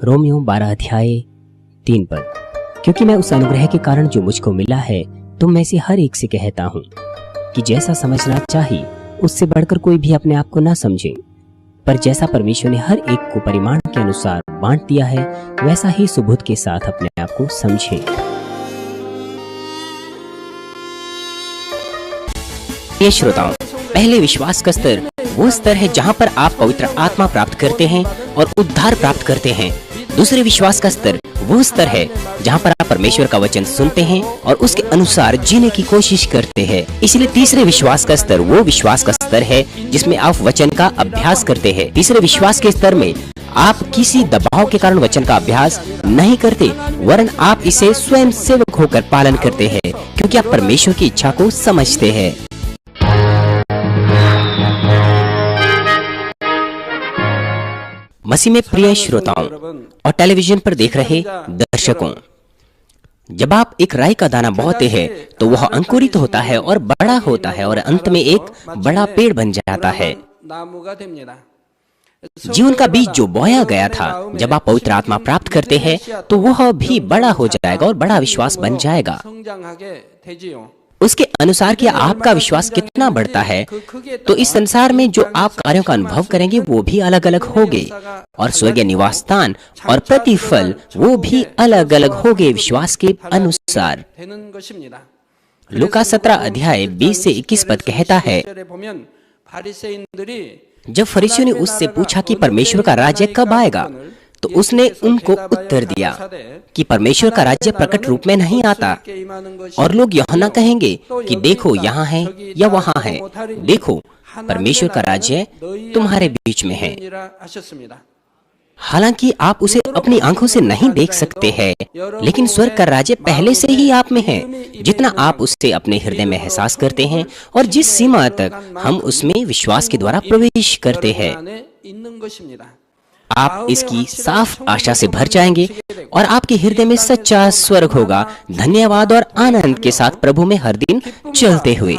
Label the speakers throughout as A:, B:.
A: Romeo 12 अध्याय 3 पद। क्योंकि मैं उस अनुग्रह के कारण जो मुझको मिला है तुम में से हर एक से कहता हूँ कि जैसा समझना चाहिए उससे बढ़कर कोई भी अपने आप को ना समझे, पर जैसा परमेश्वर ने हर एक को परिमाण के अनुसार बांट दिया है वैसा ही सुबुद्ध के साथ अपने आप को समझे। प्रिय श्रोताओं, पहले विश्वास का स्तर वो स्तर है जहाँ पर आप पवित्र आत्मा प्राप्त करते हैं और उद्धार प्राप्त करते हैं। दूसरे विश्वास का स्तर वो स्तर है जहाँ पर आप परमेश्वर का वचन सुनते हैं और उसके अनुसार जीने की कोशिश करते हैं। इसलिए तीसरे विश्वास का स्तर वो विश्वास का स्तर है जिसमें आप वचन का अभ्यास करते हैं। तीसरे विश्वास के स्तर में आप किसी दबाव के कारण वचन का अभ्यास नहीं करते, वरन आप इसे स्वयं सेवक होकर पालन करते हैं, क्योंकि आप परमेश्वर की इच्छा को समझते हैं। मसीह में प्रिय श्रोताओं और टेलीविजन पर देख रहे दर्शकों, जब आप एक राई का दाना बोते हैं तो वह अंकुरित होता है और बड़ा होता है और अंत में एक बड़ा पेड़ बन जाता है। जीवन का बीज जो बोया गया था, जब आप पवित्र आत्मा प्राप्त करते हैं तो वह भी बड़ा हो जाएगा और बड़ा विश्वास बन जाएगा। उसके अनुसार कि आपका विश्वास कितना बढ़ता है तो इस संसार में जो आप कार्यों का अनुभव करेंगे वो भी अलग अलग होंगे और स्वर्गीय निवास स्थान और प्रतिफल वो भी अलग अलग होंगे विश्वास के अनुसार। लूका 17 अध्याय 20 से 21 पद कहता है, जब फरीसियों ने उससे पूछा कि परमेश्वर का राज्य कब आएगा, तो उसने उनको उत्तर दिया कि परमेश्वर का राज्य प्रकट रूप में नहीं आता और लोग यूहन्ना कहेंगे कि देखो यहाँ है या वहाँ है, देखो परमेश्वर का राज्य तुम्हारे बीच में है। हालांकि आप उसे अपनी आंखों से नहीं देख सकते हैं, लेकिन स्वर्ग का राज्य पहले से ही आप में है। जितना आप उससे अपने हृदय में एहसास करते हैं और जिस सीमा तक हम उसमें विश्वास के द्वारा प्रवेश करते हैं, आप इसकी साफ आशा से भर जाएंगे और आपके हृदय में सच्चा स्वर्ग होगा, धन्यवाद और आनंद के साथ प्रभु में हर दिन चलते हुए।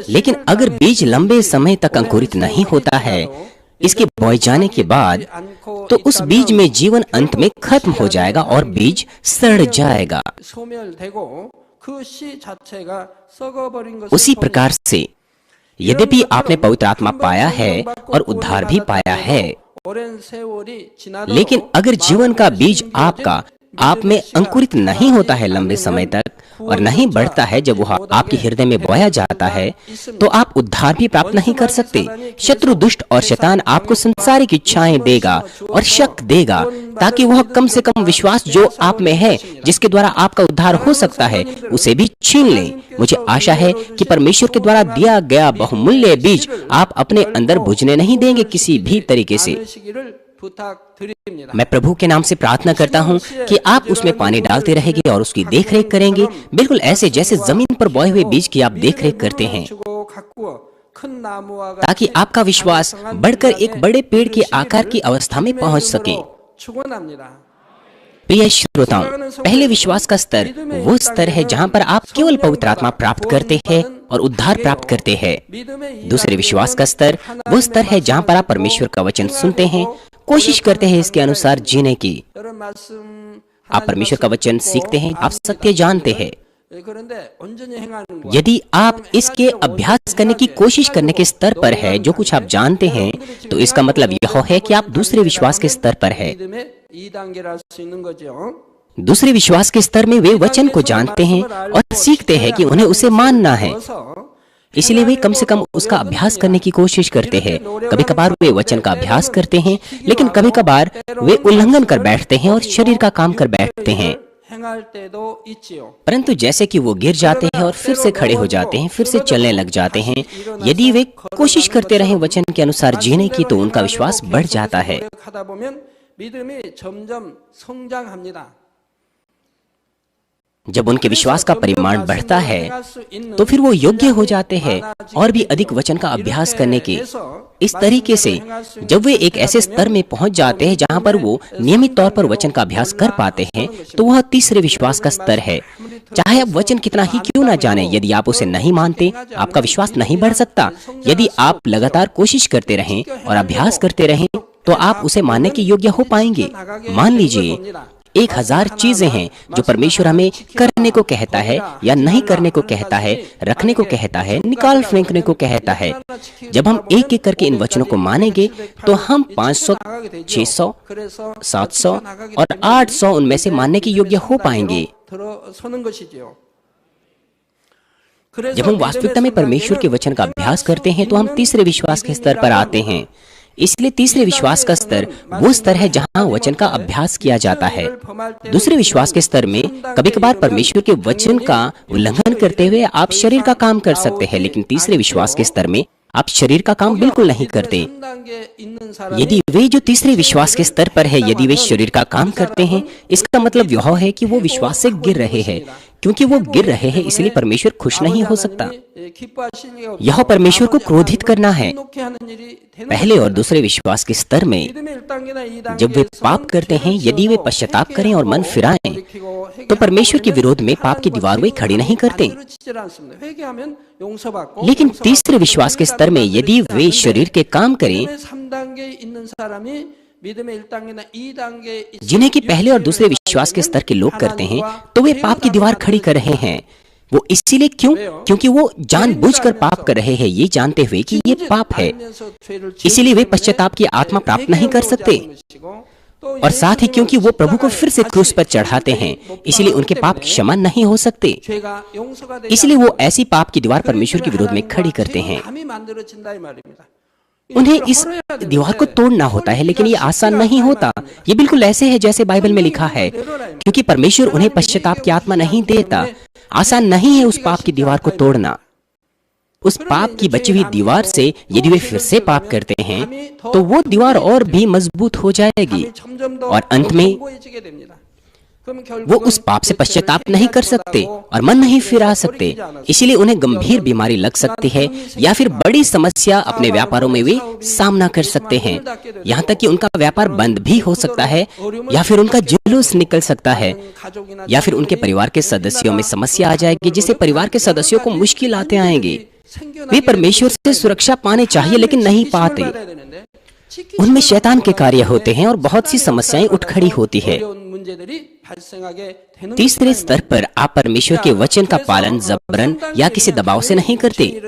A: लेकिन अगर बीज लंबे समय तक अंकुरित नहीं होता है, इसके बोए जाने के बाद, तो उस बीज में जीवन अंत में खत्म हो जाएगा और बीज सड़ जाएगा। उसी प्रकार से यद्यपि आपने पवित्र आत्मा पाया है और उद्धार भी पाया है, लेकिन अगर जीवन का बीज आपका आप में अंकुरित नहीं होता है लंबे समय तक और नहीं बढ़ता है, जब वह आपके हृदय में बोया जाता है, तो आप उद्धार भी प्राप्त नहीं कर सकते। शत्रु दुष्ट और शैतान आपको संसारिक इच्छाएं देगा और शक देगा, ताकि वह कम से कम विश्वास जो आप में है, जिसके द्वारा आपका उद्धार हो सकता है, उसे भी छीन ले। मुझे आशा है कि परमेश्वर के द्वारा दिया गया बहुमूल्य बीज आप अपने अंदर बुझने नहीं देंगे किसी भी तरीके से। मैं प्रभु के नाम से प्रार्थना करता हूँ कि आप उसमें पानी डालते रहेंगे और उसकी देखरेख करेंगे, बिल्कुल ऐसे जैसे जमीन पर बोए हुए बीज की आप देखरेख करते हैं, ताकि आपका विश्वास बढ़कर एक बड़े पेड़ के आकार की अवस्था में पहुंच सके। प्रिय श्रोताओं, पहले विश्वास का स्तर वो स्तर है जहाँ पर आप केवल पवित्र आत्मा प्राप्त करते हैं और उद्धार प्राप्त करते हैं। दूसरे विश्वास का स्तर वो स्तर है जहाँ पर आप परमेश्वर का वचन सुनते हैं, कोशिश करते हैं इसके अनुसार जीने की। आप परमेश्वर का वचन सीखते हैं, आप सत्य जानते हैं। यदि आप इसके अभ्यास करने की कोशिश करने के स्तर पर है, जो कुछ आप जानते हैं, तो इसका मतलब यह है कि आप दूसरे विश्वास के स्तर पर है। दूसरे विश्वास के स्तर में वे वचन को जानते हैं और सीखते हैं कि उन्हें उसे मानना है, इसलिए वे कम से कम उसका अभ्यास करने की कोशिश करते हैं। कभी कभार वे वचन का अभ्यास करते हैं, लेकिन कभी कभार वे उल्लंघन कर बैठते हैं और शरीर का काम कर बैठते हैं। परंतु जैसे कि वो गिर जाते हैं और फिर से खड़े हो जाते हैं, फिर से चलने लग जाते हैं, यदि वे कोशिश करते रहें वचन के अनुसार जीने की, तो उनका विश्वास बढ़ जाता है। जब उनके विश्वास का परिमाण बढ़ता है तो फिर वो योग्य हो जाते हैं और भी अधिक वचन का अभ्यास करने के। इस तरीके से जब वे एक ऐसे स्तर में पहुंच जाते हैं जहां पर वो नियमित तौर पर वचन का अभ्यास कर पाते हैं, तो वह तीसरे विश्वास का स्तर है। चाहे आप वचन कितना ही क्यों ना जाने, यदि आप उसे नहीं मानते, आपका विश्वास नहीं बढ़ सकता। यदि आप लगातार कोशिश करते रहें और अभ्यास करते रहें, तो आप उसे मानने के योग्य हो पाएंगे। मान लीजिए 1000 चीजें हैं जो परमेश्वर हमें करने को कहता है या नहीं करने को कहता है, रखने को कहता है, निकाल फेंकने को कहता है। जब हम एक एक करके इन वचनों को मानेंगे तो हम 500, 600, 700 और 800 उनमें से मानने के योग्य हो पाएंगे। जब हम वास्तविकता में परमेश्वर के वचन का अभ्यास करते हैं तो हम तीसरे विश्वास के स्तर पर आते हैं। इसलिए तीसरे विश्वास का स्तर वो स्तर है जहां वचन का अभ्यास किया जाता है। दूसरे विश्वास के स्तर में कभी-कभार परमेश्वर के वचन का उल्लंघन करते हुए आप शरीर का काम कर सकते हैं, लेकिन तीसरे विश्वास के स्तर में आप शरीर का काम बिल्कुल नहीं करते। यदि वे जो तीसरे विश्वास के स्तर पर है, यदि वे शरीर का काम करते हैं, इसका मतलब यह है कि वो विश्वास से गिर रहे हैं। क्योंकि वो गिर रहे हैं इसलिए परमेश्वर खुश नहीं हो सकता। यह परमेश्वर को क्रोधित करना है। पहले और दूसरे विश्वास के स्तर में जब वे पाप करते हैं, यदि वे पश्चाताप करें और मन फिराएं, तो परमेश्वर के विरोध में पाप की दीवार वे खड़ी नहीं करते। लेकिन तीसरे विश्वास के स्तर में यदि वे शरीर के काम करें, जिन्हें कि पहले और दूसरे विश्वास के स्तर के लोग करते हैं, तो वे पाप की दीवार खड़ी कर रहे हैं। वो इसीलिए क्यों? क्योंकि वो जानबूझकर पाप कर रहे हैं, ये जानते हुए कि ये पाप है। इसीलिए वे पश्चाताप की आत्मा प्राप्त नहीं कर सकते। और साथ ही क्योंकि वो प्रभु को फिर से क्रूस पर चढ़ाते हैं, इसलिए उनके पाप क्षमा नहीं हो सकते। इसलिए वो ऐसी पाप की दीवार परमेश्वर के विरोध में खड़ी करते हैं। उन्हें इस दीवार को तोड़ना होता है, लेकिन ये आसान नहीं होता। ये बिल्कुल ऐसे है जैसे बाइबल में लिखा है, क्योंकि परमेश्वर उन्हें पश्चाताप की आत्मा नहीं देता। आसान नहीं है उस पाप की दीवार को तोड़ना। उस पाप की बची हुई दीवार से यदि वे फिर से पाप करते हैं, तो वो दीवार और भी मजबूत हो जाएगी और अंत में वो उस पाप से पश्चाताप नहीं कर सकते और मन नहीं फिरा सकते। इसीलिए उन्हें गंभीर बीमारी लग सकती है या फिर बड़ी समस्या अपने व्यापारों में वे सामना कर सकते हैं। यहाँ तक कि उनका व्यापार बंद भी हो सकता है, या फिर उनका जुलूस निकल सकता है, या फिर उनके परिवार के सदस्यों में समस्या आ जाएगी, जिससे परिवार के सदस्यों को मुश्किल आते आएंगे। वे परमेश्वर से सुरक्षा पाने चाहिए लेकिन नहीं पाते। उनमें शैतान के कार्य होते हैं और बहुत सी समस्याएं उठ खड़ी होती है। तीसरे स्तर पर आप परमेश्वर के वचन का पालन जबरन या किसी दबाव से नहीं करते,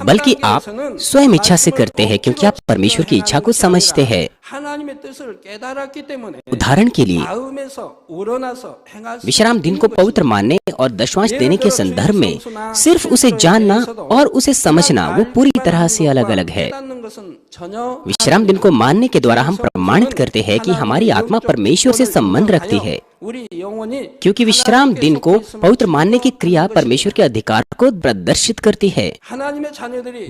A: बल्कि आप स्वयं इच्छा से करते हैं, क्योंकि आप परमेश्वर की इच्छा को समझते हैं। उदाहरण के लिए विश्राम दिन को पवित्र मानने और दशमांश देने के संदर्भ में सिर्फ उसे जानना और उसे समझना वो पूरी तरह से अलग अलग है। विश्राम दिन को मानने के द्वारा हम प्रमाणित करते हैं कि हमारी आत्मा परमेश्वर से संबंध रखती है, क्योंकि विश्राम दिन को पवित्र मानने की क्रिया परमेश्वर के अधिकार को प्रदर्शित करती है।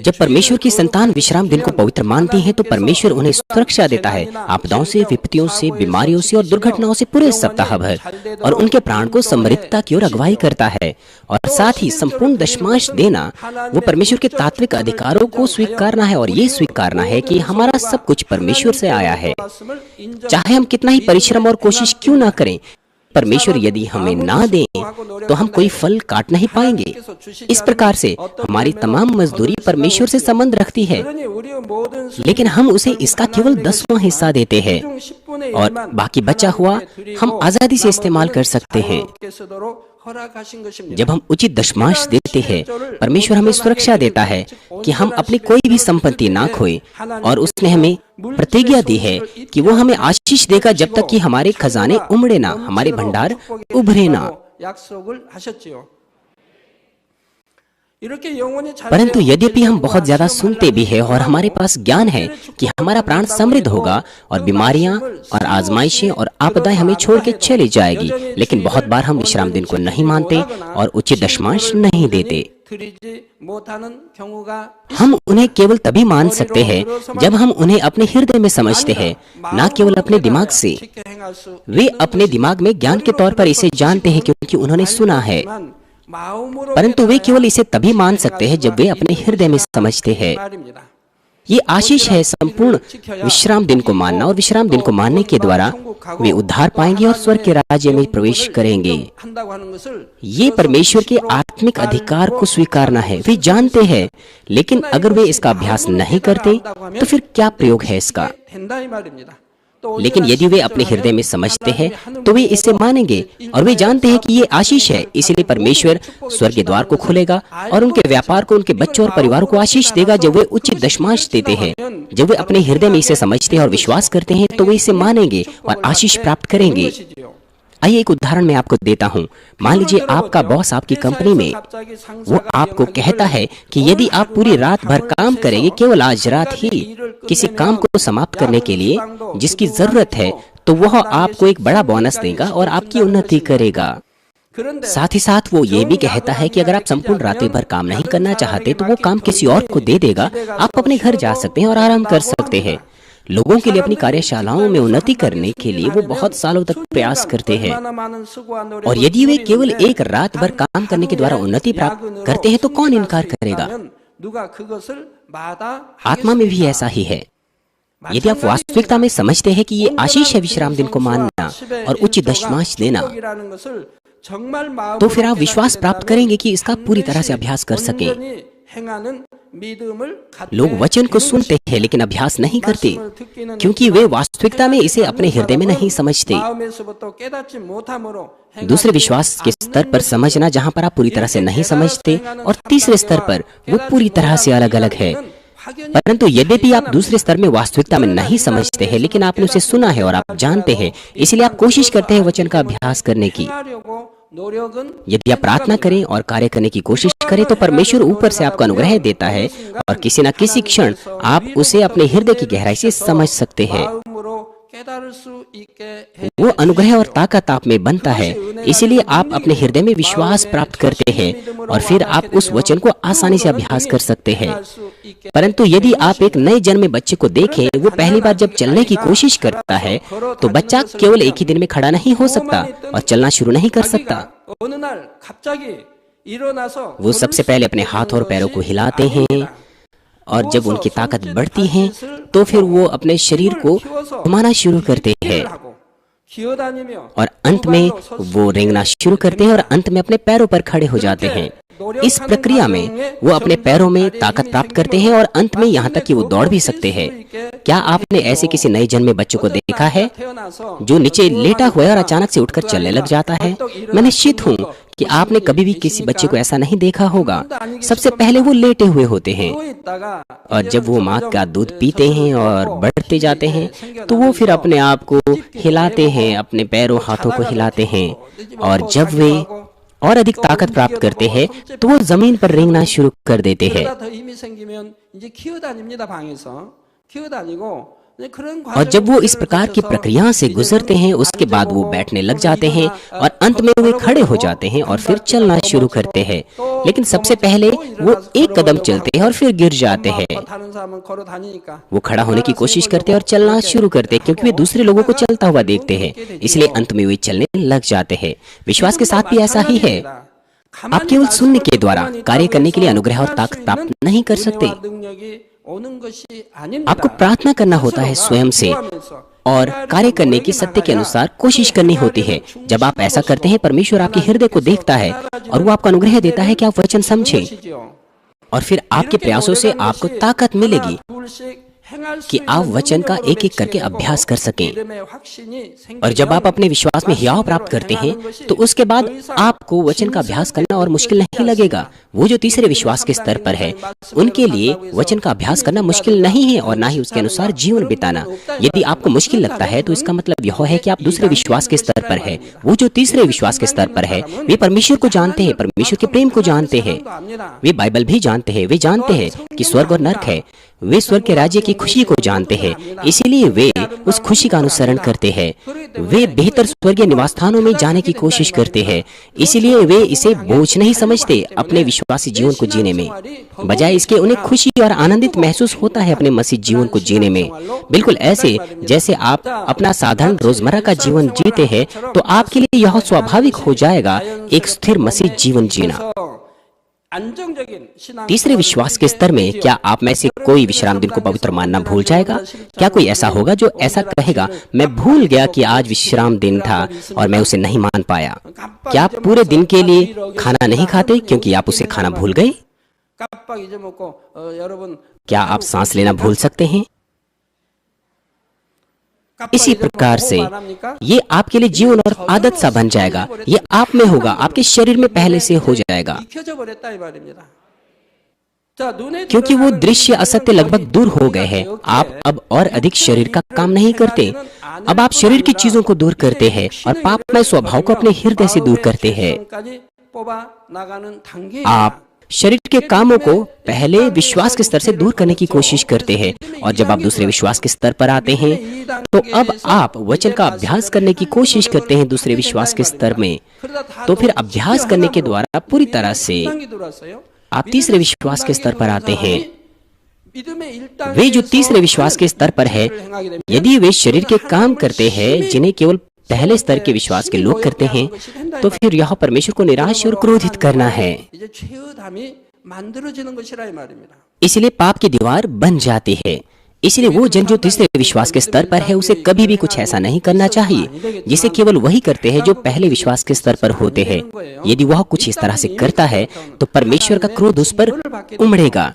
A: जब परमेश्वर की संतान विश्राम दिन को पवित्र मानती है, तो परमेश्वर उन्हें सुरक्षा देता है आपदाओं से, विपत्तियों से, बीमारियों से और दुर्घटनाओं से पूरे सप्ताह भर, और उनके प्राण को समृद्धता की ओर अगुवाई करता है। और साथ ही संपूर्ण दशमांश देना वो परमेश्वर के तात्विक अधिकारों को स्वीकारना है, और ये स्वीकारना है कि हमारा सब कुछ परमेश्वर से आया है। चाहे हम कितना ही परिश्रम और कोशिश क्यों ना करें, परमेश्वर यदि हमें ना दे तो हम कोई फल काट नहीं पाएंगे। इस प्रकार से हमारी तमाम मजदूरी परमेश्वर से संबंध रखती है, लेकिन हम उसे इसका केवल 10वां हिस्सा देते हैं और बाकी बचा हुआ हम आजादी से इस्तेमाल कर सकते हैं। जब हम उचित दशमांश देते हैं, परमेश्वर हमें सुरक्षा देता है कि हम अपनी कोई भी संपत्ति ना खोए, और उसने हमें प्रतिज्ञा दी है कि वो हमें आशीष देगा जब तक कि हमारे खजाने उमड़े ना, हमारे भंडार उभरे ना। परंतु यद्यपि हम बहुत ज्यादा सुनते भी हैं और हमारे पास ज्ञान है कि हमारा प्राण समृद्ध होगा और बीमारियां और आजमाइशें और आपदाएं हमें छोड़ के चली जाएगी, लेकिन बहुत बार हम विश्राम दिन को नहीं मानते और उचित दशमांश नहीं देते। हम उन्हें केवल तभी मान सकते हैं जब हम उन्हें अपने हृदय में समझते हैं, न केवल अपने दिमाग से। वे अपने दिमाग में ज्ञान के तौर पर इसे जानते हैं क्योंकि उन्होंने सुना है, परंतु वे केवल इसे तभी मान सकते हैं जब वे अपने हृदय में समझते हैं। ये आशीष है संपूर्ण विश्राम दिन को मानना, और विश्राम दिन को मानने के द्वारा वे उद्धार पाएंगे और स्वर्ग के राज्य में प्रवेश करेंगे। ये परमेश्वर के आत्मिक अधिकार को स्वीकारना है। वे जानते हैं, लेकिन अगर वे इसका अभ्यास नहीं करते तो फिर क्या प्रयोग है इसका। लेकिन यदि वे अपने हृदय में समझते हैं तो वे इसे मानेंगे और वे जानते हैं कि ये आशीष है, इसलिए परमेश्वर स्वर्ग के द्वार को खोलेगा और उनके व्यापार को, उनके बच्चों और परिवारों को आशीष देगा जब वे उचित दशमांश देते हैं। जब वे अपने हृदय में इसे समझते हैं और विश्वास करते हैं तो वे इसे मानेंगे और आशीष प्राप्त करेंगे। आइए एक उदाहरण मैं आपको देता हूँ। मान लीजिए आपका बॉस आपकी कंपनी में वो आपको कहता है कि यदि आप पूरी रात भर काम करेंगे, केवल आज रात ही किसी काम को समाप्त करने के लिए जिसकी जरूरत है, तो वह आपको एक बड़ा बोनस देगा और आपकी उन्नति करेगा। साथ ही साथ वो ये भी कहता है कि अगर आप संपूर्ण रातें भर काम नहीं करना चाहते तो वो काम किसी और को दे देगा, आप अपने घर जा सकते हैं और आराम कर सकते हैं। लोगों के लिए अपनी कार्यशालाओं में उन्नति करने के लिए वो बहुत सालों तक प्रयास करते हैं, और यदि वे केवल एक रात भर काम करने के द्वारा उन्नति प्राप्त करते हैं तो कौन इनकार करेगा। आत्मा में भी ऐसा ही है। यदि आप वास्तविकता में समझते हैं कि ये आशीष है विश्राम दिन को मानना और उचित दशमांश देना, तो फिर आप विश्वास प्राप्त करेंगे कि इसका पूरी तरह से अभ्यास कर सकें। लोग वचन को सुनते हैं लेकिन अभ्यास नहीं करते क्योंकि वे वास्तविकता में इसे अपने हृदय में नहीं समझते। दूसरे विश्वास के स्तर पर समझना जहां पर आप पूरी तरह से नहीं समझते, और तीसरे स्तर पर वो पूरी तरह से अलग अलग है। परंतु यद्यपि आप दूसरे स्तर में वास्तविकता में नहीं समझते हैं, लेकिन आपने उसे सुना है और आप जानते हैं, इसलिए आप कोशिश करते हैं वचन का अभ्यास करने की। यदि आप प्रार्थना करें और कार्य करने की कोशिश करें तो परमेश्वर ऊपर से आपको अनुग्रह देता है और किसी न किसी क्षण आप उसे अपने हृदय की गहराई से समझ सकते हैं। वो अनुग्रह और ताकत आप में बनता है, इसीलिए आप अपने हृदय में विश्वास प्राप्त करते हैं और फिर आप उस वचन को आसानी से अभ्यास कर सकते हैं। परंतु यदि आप एक नए जन्मे बच्चे को देखें, वो पहली बार जब चलने की कोशिश करता है तो बच्चा केवल एक ही दिन में खड़ा नहीं हो सकता और चलना शुरू नहीं कर सकता। वो सबसे पहले अपने हाथ और पैरों को हिलाते हैं, और जब उनकी ताकत बढ़ती है तो फिर वो अपने शरीर को घुमाना शुरू करते हैं और अंत में वो रेंगना शुरू करते हैं और अंत में अपने पैरों पर खड़े हो जाते हैं। इस प्रक्रिया में वो अपने पैरों में ताकत प्राप्त करते हैं और अंत में यहाँ तक कि वो दौड़ भी सकते हैं। क्या आपने ऐसे किसी नए जन्मे बच्चों को देखा है जो नीचे लेटा हुआ है और अचानक से उठकर चलने लग जाता है? मैं निश्चित हूँ कि आपने कभी भी किसी बच्चे को ऐसा नहीं देखा होगा। सबसे पहले वो लेटे हुए होते हैं और जब वो माँ का दूध पीते हैं और बढ़ते जाते हैं तो वो फिर अपने आप को हिलाते हैं, अपने पैरों हाथों को हिलाते हैं, और जब वे और अधिक ताकत प्राप्त करते हैं तो वो जमीन पर रेंगना शुरू कर देते हैं। और जब वो इस प्रकार की प्रक्रिया से गुजरते हैं उसके बाद वो बैठने लग जाते हैं और अंत में वे खड़े हो जाते हैं और फिर चलना शुरू करते हैं। लेकिन सबसे पहले वो एक कदम चलते हैं और फिर गिर जाते हैं। वो खड़ा होने की कोशिश करते हैं और चलना शुरू करते हैं क्योंकि वे दूसरे लोगों को चलता हुआ देखते हैं, इसलिए अंत में वे चलने लग जाते हैं। विश्वास के साथ भी ऐसा ही है। आप केवल सुनने के द्वारा कार्य करने के लिए अनुग्रह और ताकत प्राप्त नहीं कर सकते। आपको प्रार्थना करना होता है स्वयं से और कार्य करने की सत्य के अनुसार कोशिश करनी होती है। जब आप ऐसा करते हैं परमेश्वर आपके हृदय को देखता है और वो आपको अनुग्रह देता है कि आप वचन समझें, और फिर आपके प्रयासों से आपको ताकत मिलेगी। कि आप वचन का एक एक करके अभ्यास कर सकें। और जब आप अपने विश्वास में हियाव प्राप्त करते हैं तो उसके बाद आपको वचन का अभ्यास करना और मुश्किल नहीं लगेगा। वो जो तीसरे विश्वास के स्तर पर है उनके लिए वचन का अभ्यास करना मुश्किल नहीं है और ना ही उसके अनुसार जीवन बिताना। यदि आपको मुश्किल लगता है तो इसका मतलब यह है कि आप दूसरे विश्वास के स्तर पर है। वो जो तीसरे विश्वास के स्तर पर है वे परमेश्वर को जानते हैं, परमेश्वर के प्रेम को जानते हैं, वे बाइबल भी जानते हैं, वे जानते हैं कि स्वर्ग और नरक है, वे स्वर्ग के राज्य की खुशी को जानते हैं, इसीलिए वे उस खुशी का अनुसरण करते हैं। वे बेहतर स्वर्गीय निवास स्थानों में जाने की कोशिश करते हैं, इसीलिए वे इसे बोझ नहीं समझते अपने विश्वासी जीवन को जीने में। बजाय इसके उन्हें खुशी और आनंदित महसूस होता है अपने मसीह जीवन को जीने में। बिल्कुल ऐसे जैसे आप अपना साधारण रोजमर्रा का जीवन जीते हैं तो आपके लिए यह स्वाभाविक हो जाएगा एक स्थिर मसीह जीवन जीना। तीसरे विश्वास के स्तर में क्या आप में से कोई विश्राम दिन को पवित्र मानना भूल जाएगा? क्या कोई ऐसा होगा जो ऐसा कहेगा, मैं भूल गया कि आज विश्राम दिन था और मैं उसे नहीं मान पाया? क्या आप पूरे दिन के लिए खाना नहीं खाते क्योंकि आप उसे खाना भूल गए? क्या आप सांस लेना भूल सकते हैं? इसी प्रकार से ये आपके लिए जीवन और आदत सा बन जाएगा। ये आप में होगा, आपके शरीर में पहले से हो जाएगा, क्योंकि वो दृश्य असत्य लगभग दूर हो गए हैं। आप अब और अधिक शरीर का काम नहीं करते, अब आप शरीर की चीजों को दूर करते हैं और पापमय स्वभाव को अपने हृदय से दूर करते हैं। आप शरीर के कामों को पहले विश्वास के स्तर से दूर करने की कोशिश करते हैं और जब आप दूसरे विश्वास के स्तर पर आते हैं तो अब आप वचन का अभ्यास करने की कोशिश करते हैं दूसरे विश्वास के स्तर में। तो फिर अभ्यास करने के द्वारा पूरी तरह से आप तीसरे विश्वास के स्तर पर आते हैं। वे जो तीसरे विश्वास के स्तर पर है, यदि वे शरीर के काम करते हैं जिन्हें केवल पहले स्तर के विश्वास के लोग करते हैं, तो फिर यह परमेश्वर को निराश और क्रोधित करना है। इसलिए पाप की दीवार बन जाती है। इसलिए वो जन जो तीसरे विश्वास के स्तर पर है उसे कभी भी कुछ ऐसा नहीं करना चाहिए जिसे केवल वही करते हैं जो पहले विश्वास के स्तर पर होते हैं। यदि वह कुछ इस तरह से करता है तो परमेश्वर का क्रोध उस पर उमड़ेगा।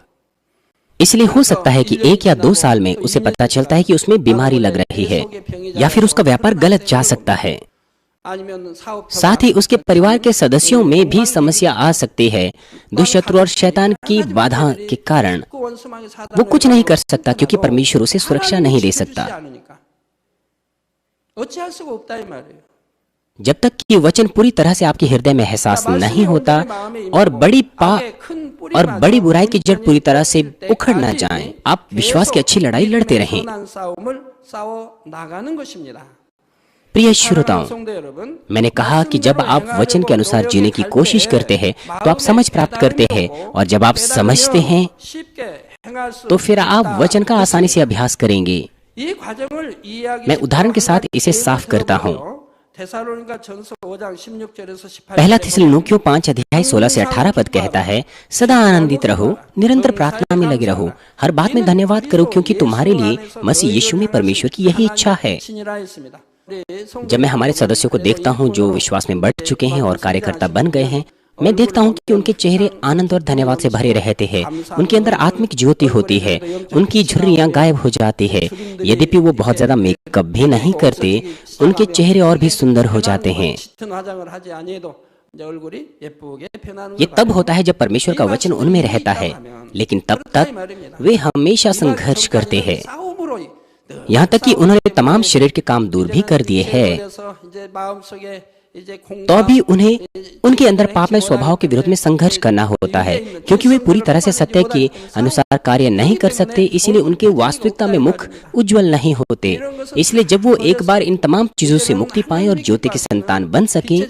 A: इसलिए हो सकता है कि 1 या 2 साल में उसे पता चलता है कि उसमें बीमारी लग रही है या फिर उसका व्यापार गलत जा सकता है। साथ ही उसके परिवार के सदस्यों में भी समस्या आ सकती है। दुष्शत्रु और शैतान की बाधा के कारण वो कुछ नहीं कर सकता क्योंकि परमेश्वर उसे सुरक्षा नहीं दे सकता। जब तक कि वचन पूरी तरह से आपके हृदय में एहसास नहीं होता और बड़ी बुराई की जड़ पूरी तरह से उखड़ न जाए, आप विश्वास की अच्छी लड़ाई लड़ते रहें। प्रिय श्रोताओं, मैंने कहा कि जब आप वचन के अनुसार जीने की कोशिश करते हैं तो आप समझ प्राप्त करते हैं और जब आप समझते हैं तो फिर आप वचन का आसानी से अभ्यास करेंगे। मैं उदाहरण के साथ इसे साफ करता हूँ। पहला थिस्सलुनीकियों 5 अध्याय 16 से 18 पद कहता है, सदा आनंदित रहो, निरंतर प्रार्थना में लगे रहो, हर बात में धन्यवाद करो क्योंकि तुम्हारे लिए मसीह यीशु में परमेश्वर की यही इच्छा है। जब मैं हमारे सदस्यों को देखता हूं जो विश्वास में बढ़ चुके हैं और कार्यकर्ता बन गए हैं, मैं देखता हूं कि उनके चेहरे आनंद और धन्यवाद से भरे रहते हैं। उनके अंदर आत्मिक ज्योति होती है, उनकी झुर्रियां गायब हो जाती है। यद्यपि वो बहुत ज्यादा मेकअप भी नहीं करते, उनके चेहरे और भी सुंदर हो जाते हैं। ये तब होता है जब परमेश्वर का वचन उनमें रहता है, लेकिन तब तक वे हमेशा संघर्ष करते हैं, यहाँ तक कि उन्होंने तमाम शरीर के काम दूर भी कर दिए हैं, तो भी उन्हें उनके अंदर पापमय स्वभाव के विरुद्ध में संघर्ष करना होता है, क्योंकि वे पूरी तरह से सत्य के अनुसार कार्य नहीं कर सकते। इसीलिए उनके वास्तविकता में मुख उज्जवल नहीं होते। इसलिए जब वो एक बार इन तमाम चीजों से मुक्ति पाए और ज्योति की संतान बन सके,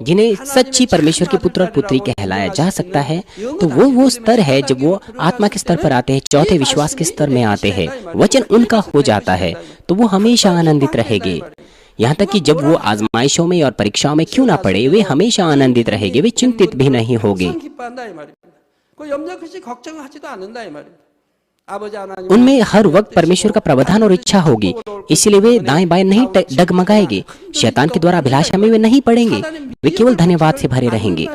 A: जिन्हें सच्ची परमेश्वर के पुत्र और पुत्री कहलाया जा सकता है, तो वो स्तर है जब वो आत्मा के स्तर पर आते हैं, चौथे विश्वास के स्तर में आते हैं। वचन उनका हो जाता है तो वो हमेशा आनंदित रहेंगे। यहाँ तक कि जब वो आजमाइशों में और परीक्षाओं में क्यों ना पड़े, वे हमेशा आनंदित रहेंगे, वे चिंतित भी नहीं होंगे। उनमें हर वक्त परमेश्वर का प्रावधान और इच्छा होगी, इसलिए वे दाएं बाएं नहीं डगमगाएंगे। शैतान के द्वारा अभिलाषा में वे नहीं पड़ेंगे, वे केवल धन्यवाद से भरे रहेंगे।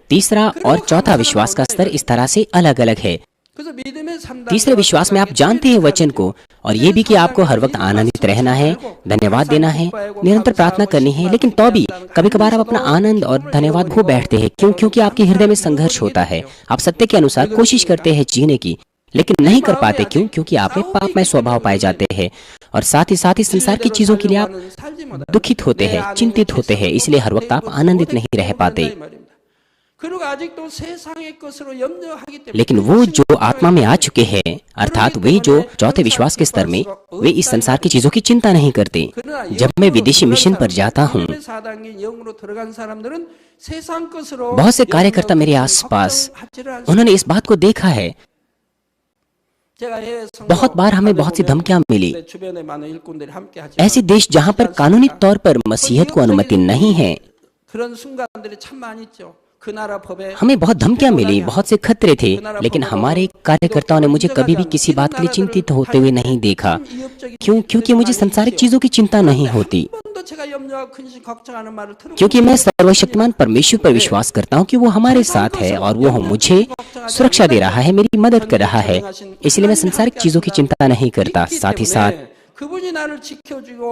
A: तीसरा और चौथा विश्वास का स्तर इस तरह से अलग अलग है। तीसरे विश्वास में आप जानते हैं वचन को, और ये भी कि आपको हर वक्त आनंदित रहना है, धन्यवाद देना है, निरंतर प्रार्थना करनी है। लेकिन तो भी कभी कभार आप अपना आनंद और धन्यवाद खो बैठते हैं। क्यों? क्योंकि आपके हृदय में संघर्ष होता है। आप सत्य के अनुसार कोशिश करते हैं जीने की, लेकिन नहीं कर पाते। क्यों? क्योंकि आप में पापमय स्वभाव पाए जाते हैं, और साथ ही संसार की चीजों के लिए आप दुखित होते हैं, चिंतित होते हैं। इसलिए हर वक्त आप आनंदित नहीं रह पाते। लेकिन वो जो आत्मा में आ चुके हैं, अर्थात वे जो चौथे विश्वास के स्तर में, वे इस संसार की चीजों की चिंता नहीं करते। जब मैं विदेशी मिशन पर जाता हूँ, बहुत से कार्यकर्ता मेरे आसपास, उन्होंने इस बात को देखा है। बहुत बार हमें बहुत सी धमकियां मिली। ऐसे देश जहां पर कानूनी तौर पर मसीहत को अनुमति नहीं है, हमें बहुत धमकियां मिली, बहुत से खतरे थे। लेकिन हमारे कार्यकर्ताओं ने मुझे कभी भी किसी बात के लिए चिंतित होते हुए नहीं देखा। क्यों? क्योंकि मुझे सांसारिक चीजों की चिंता नहीं होती। क्योंकि मैं सर्वशक्तिमान परमेश्वर पर विश्वास करता हूँ कि वो हमारे साथ है, और वो मुझे सुरक्षा दे रहा है, मेरी मदद कर रहा है। इसलिए मैं सांसारिक चीजों की चिंता नहीं करता। साथ ही साथ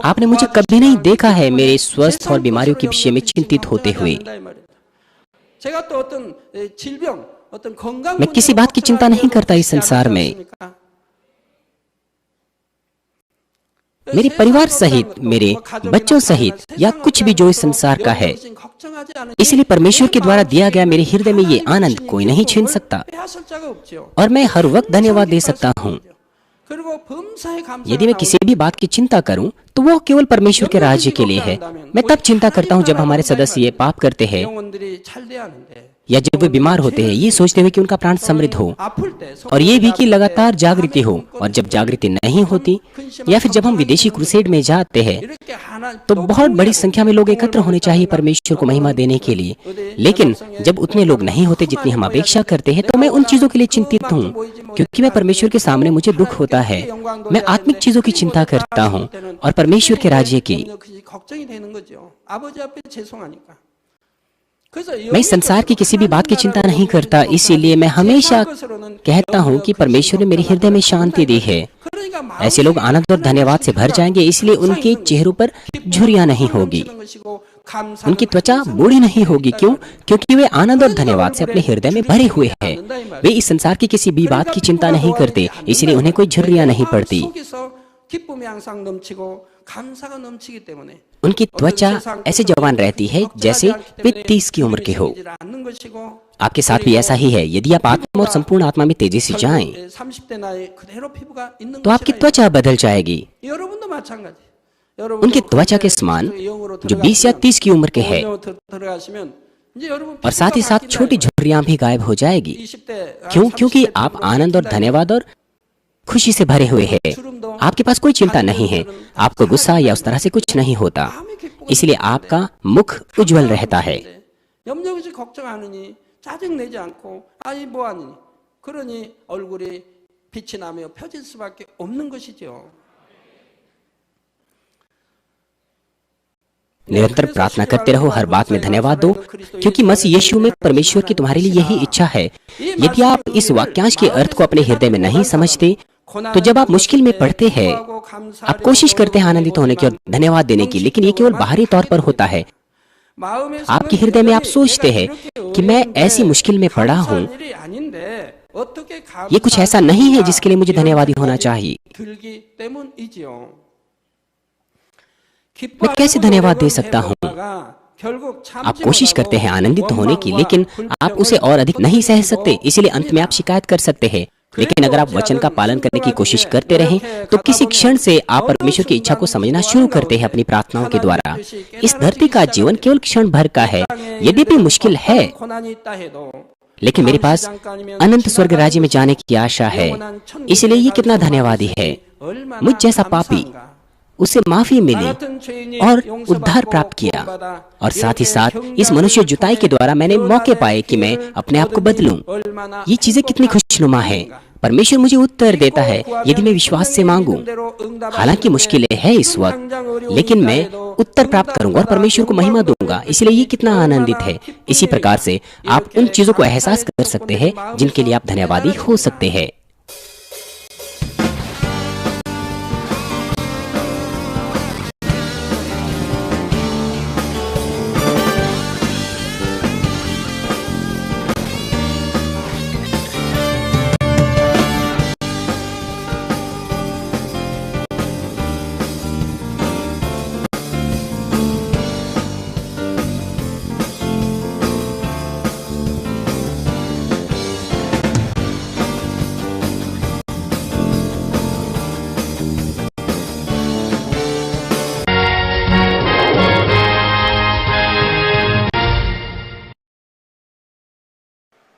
A: आपने मुझे कभी नहीं देखा है मेरे स्वस्थ और बीमारियों के विषय में चिंतित होते हुए। मैं किसी बात की चिंता नहीं करता इस संसार में। मेरे परिवार सहित, मेरे बच्चों सहित, या कुछ भी जो इस संसार का है। इसलिए परमेश्वर के द्वारा दिया गया मेरे हृदय में ये आनंद कोई नहीं छीन सकता, और मैं हर वक्त धन्यवाद दे सकता हूँ। यदि मैं किसी भी बात की चिंता करूं, तो वो केवल परमेश्वर के राज्य के लिए है। मैं तब चिंता करता हूं जब हमारे सदस्य ये पाप करते हैं, या जब वे बीमार होते हैं, ये सोचते हुए कि उनका प्राण समृद्ध हो, और ये भी कि लगातार जागृति हो। और जब जागृति नहीं होती, या फिर जब हम विदेशी क्रूसेड में जाते हैं, तो बहुत बड़ी संख्या में लोग एकत्र होने चाहिए परमेश्वर को महिमा देने के लिए। लेकिन जब उतने लोग नहीं होते जितनी हम अपेक्षा करते हैं, तो मैं उन चीजों के लिए चिंतित हूँ, क्योंकि मैं परमेश्वर के सामने मुझे दुख होता है। मैं आत्मिक चीजों की चिंता करता हूँ, और परमेश्वर के राज्य की। मैं इस संसार की किसी भी बात की चिंता नहीं करता। इसीलिए मैं हमेशा कहता हूँ कि परमेश्वर ने मेरे हृदय में शांति दी है। ऐसे लोग आनंद और धन्यवाद से भर जाएंगे। इसलिए उनके चेहरों पर झुर्रियां नहीं होगी, उनकी त्वचा बूढ़ी नहीं होगी। क्यों? क्योंकि वे आनंद और धन्यवाद से अपने हृदय में भरे हुए हैं। वे इस संसार की किसी भी बात की चिंता नहीं करते, इसलिए उन्हें कोई झुर्रियां नहीं पड़ती। उनकी त्वचा ऐसे जवान रहती है जैसे वे 30 की उम्र के हो। आपके साथ भी ऐसा ही है। यदि आप आत्मा और संपूर्ण आत्मा में तेजी से जाएं, तो आपकी त्वचा बदल जाएगी। उनकी त्वचा के समान जो 20 या 30 की उम्र के हैं, और साथ ही साथ छोटी झुर्रियां भी गायब हो जाएगी। क्यों? क्योंकि आप आनंद और धन्यवाद और खुशी से भरे हुए हैं। आपके पास कोई चिंता नहीं है, आपको गुस्सा या उस तरह से कुछ नहीं होता। इसलिए आपका मुख उज्जवल रहता है। निरंतर प्रार्थना करते रहो, हर बात में धन्यवाद दो, क्योंकि मसीह यीशु में परमेश्वर की तुम्हारे लिए यही इच्छा है। यदि आप इस वाक्यांश के अर्थ को अपने हृदय में नहीं समझते, तो जब आप मुश्किल में पड़ते हैं, आप कोशिश करते हैं आनंदित होने की और धन्यवाद देने की, लेकिन ये केवल बाहरी तौर पर होता है। आपके हृदय में आप सोचते हैं कि मैं ऐसी मुश्किल में पड़ा हूँ, ये कुछ ऐसा नहीं है जिसके लिए मुझे धन्यवादी होना चाहिए। मैं कैसे धन्यवाद दे सकता हूँ? आप कोशिश करते हैं आनंदित होने की, लेकिन आप उसे और अधिक नहीं सह सकते, इसलिए अंत में आप शिकायत कर सकते हैं। लेकिन अगर आप वचन का पालन करने की कोशिश करते रहें, तो किसी क्षण से आप परमेश्वर की इच्छा को समझना शुरू करते हैं अपनी प्रार्थनाओं के द्वारा। इस धरती का जीवन केवल क्षण भर का है, यद्यपि मुश्किल है, लेकिन मेरे पास अनंत स्वर्ग राज्य में जाने की आशा है। इसलिए ये कितना धन्यवादी है। मुझ जैसा पापी, उसे माफी मिली और उद्धार प्राप्त किया, और साथ ही साथ इस मनुष्य जुताई के द्वारा मैंने मौके पाए कि मैं अपने आप को बदलूं। ये चीजें कितनी खुशनुमा है। परमेश्वर मुझे उत्तर देता है यदि मैं विश्वास से मांगूं। हालांकि मुश्किलें हैं इस वक्त, लेकिन मैं उत्तर प्राप्त करूंगा और परमेश्वर को महिमा दूंगा। इसलिए ये कितना आनंदित है। इसी प्रकार से आप उन चीजों को एहसास कर सकते हैं जिनके लिए आप धन्यवादी हो सकते हैं।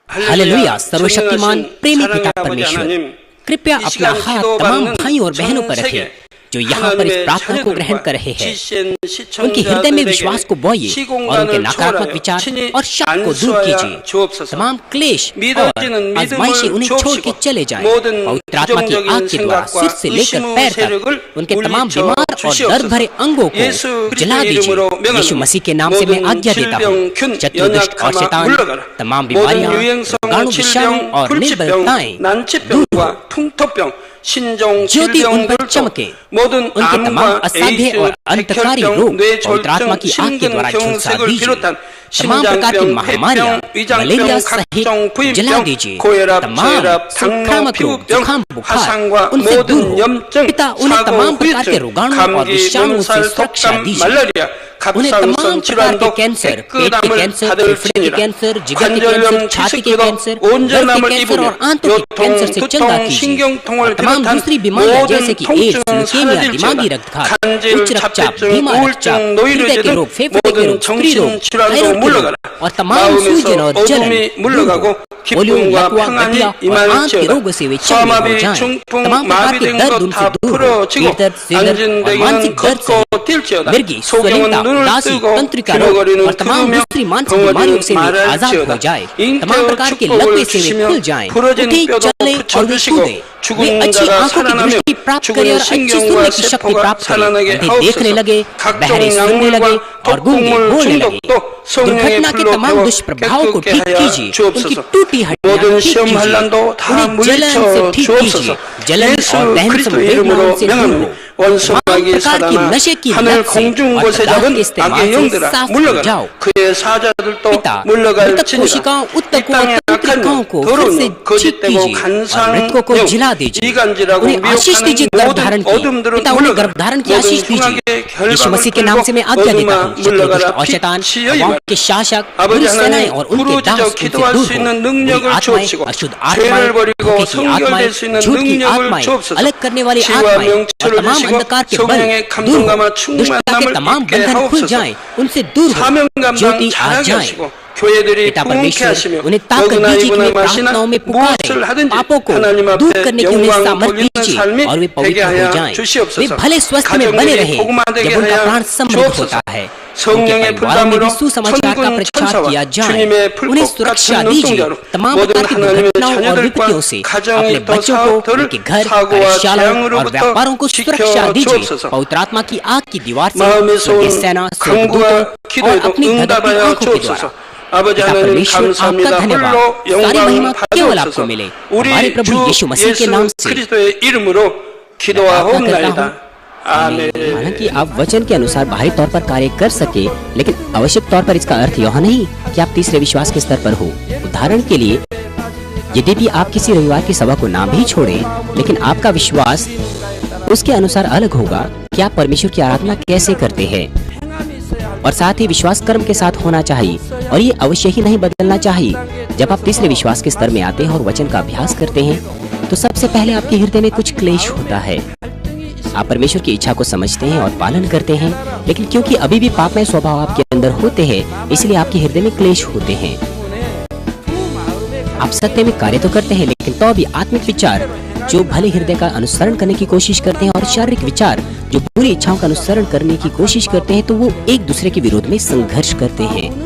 A: हालेलुया। सर्वशक्तिमान प्रेमी पिता परमेश्वर, कृपया अपना हाथ तमाम भाइयों और बहनों पर रखें जो यहाँ पर इस प्रार्थना को ग्रहण कर रहे हैं। उनके हृदय में विश्वास को बोइए और उनके नकारात्मक विचार और शक को दूर कीजिए। तमाम क्लेश और आजमाइशें उन्हें छोड़ के चले जाएं। पवित्र आत्मा की आग के द्वारा सिर से लेकर पैर तक उनके तमाम बीमार और दर्द भरे अंगों को जला दीजिए। यीशु मसीह के नाम से मैं आज्ञा देता हूँ, शत्रु दुष्ट और शैतान तमाम बीमारियां, रोगाणु, विषाणु और निर्बलताएं दूर ज्योति उन पर चमके। उनके तमाम असाध्य और अंतकारी रोग पवित्र आत्मा की आग के द्वारा झुलसा दीजिए। तमाम प्रकार की महामारियां, मलेरिया सहित जला दीजिए। तमाम संक्रामक रोग, जुकाम, बुखार उनसे दूर हो। पिता उन्हें तमाम प्रकार के रोगाणु और विषाणुओं से सुरक्षा दीजिए। उन्हें तमाम प्रकार के कैंसर, पेट के कैंसर, फेफड़े के कैंसर, जिगर के कैंसर, छाती के कैंसर, गर्भ के कैंसर और आंतों के कैंसर से चंगा कीजिए। तमाम दूसरी बीमारियां जैसे कि एड्स, ल्यूकेमिया, दिमागी रक्तघात, उच्च रक्तचाप, धीमा रक्तचाप, हृदय के रोग, फेफड़े के रोग, स्त्री रोग, थायराइड के रोग और तमाम सूजन और जलन, पोलियो, लकवा, गठिया और आंत के रोगों से वे चंगे हो जाएं। तमाम प्रकार के दर्द उनसे दूर हो। पेट दर्द, सिर दर्द और मानसिक दर्द से मिर्गी, स्वलिनता, दासी, तंत्रिका रोग और तमाम दूसरी मानसिक बीमारियों से वे आजाद हो जाए। तमाम प्रकार के लकवे से वे खुल जाएं, उठे, चले और वे कूदे। वे अच्छी आंखों की दृष्टि प्राप्त करें और अच्छी सुनने की शक्ति प्राप्त करें। अंधे देखने लगे, बहरे सुनने लगे और गूंगे बोलने लगे। दुर्घटना के तमाम दुष्प्रभाव को ठीक कीजिए। उनकी टूटी हड्डियां ठीक कीजिए। उन्हें जलन से ठीक कीजिए। जलन और दहन संवेदनाओं से दूर हो। तमाम प्रकार की नशे की लत से और पदार्थ के इस्तेमाल से साफ हो जाओ। पिता मृतक कोशिकाओं, उत्तकों और तंत्रिकाओं को फिर से ठीक कीजिए और मृतकों को जिला दीजिए। उन्हें आशीष दीजिए गर्भ धारण की। पिता उन्हें गर्भ धारण की आशीष दीजिए। यीशु मसीह के नाम से मैं आज्ञा देता हूँ, शत्रु दुष्ट और शैतान, हवाओं के शासक, बुरी सेनाएं और उनके दास उनसे दूर हो। बुरी आत्माएं, अशुद्ध आत्माएं, धोखे की आत्माएं, झूठ की आत्माएं, अलग करने वाली आत्माएं और तमाम अंधकार के बल दूर हो। दुष्टता के तमाम बंधन खुल जाएं, उनसे दूर हो, ज्योति आ जाए। पिता परमेश्वर उन्हें ताकत दीजिए कि वे प्रार्थनाओं में पुकारें, पापों को दूर करने की उन्हें सामर्थ्य दीजिए और वे पवित्र हो जाएं। वे भले स्वस्थ में बने रहें जब उनका प्राण समृद्ध होता है। उनके परिवारों में भी सुसमाचार का प्रचार किया जाए। उन्हें सुरक्षा दीजिए तमाम प्रकार की दुर्घटनाओं और विपत्तियों से। अपने बच्चों को, उनके घर, कार्यशालाओं और व्यापारों को सुरक्षा दीजिए। पवित्र आत्मा की आग की दीवार से स्वर्गीय सेना, स्वर्गदूतों और अपनी धधकती आंखों के द्वारा। परमेश्वर आपका धन्यवाद, सारी महिमा केवल आपको मिले। हमारे प्रभु यीशु मसीह के नाम से हालांकि आप वचन के अनुसार बाहरी तौर पर कार्य कर सके, लेकिन आवश्यक तौर पर इसका अर्थ यह नहीं कि आप तीसरे विश्वास के स्तर पर हो। उदाहरण के लिए, यद्यपि आप किसी रविवार की सभा को ना भी छोड़ें, लेकिन आपका विश्वास उसके अनुसार अलग होगा कि आप परमेश्वर की आराधना कैसे करते हैं। और साथ ही विश्वास कर्म के साथ होना चाहिए और ये अवश्य ही नहीं बदलना चाहिए। जब आप तीसरे विश्वास के स्तर में आते हैं और वचन का अभ्यास करते हैं तो सबसे पहले आपके हृदय में कुछ क्लेश होता है। आप परमेश्वर की इच्छा को समझते हैं और पालन करते हैं, लेकिन क्योंकि अभी भी पापमय स्वभाव आपके अंदर होते हैं, इसलिए आपके हृदय में क्लेश होते हैं। आप सत्य में कार्य तो करते हैं, लेकिन तो भी आत्मिक विचार जो भले हृदय का अनुसरण करने की कोशिश करते हैं और शारीरिक विचार जो बुरी इच्छाओं का अनुसरण करने की कोशिश करते हैं, तो वो एक दूसरे के विरोध में संघर्ष करते हैं।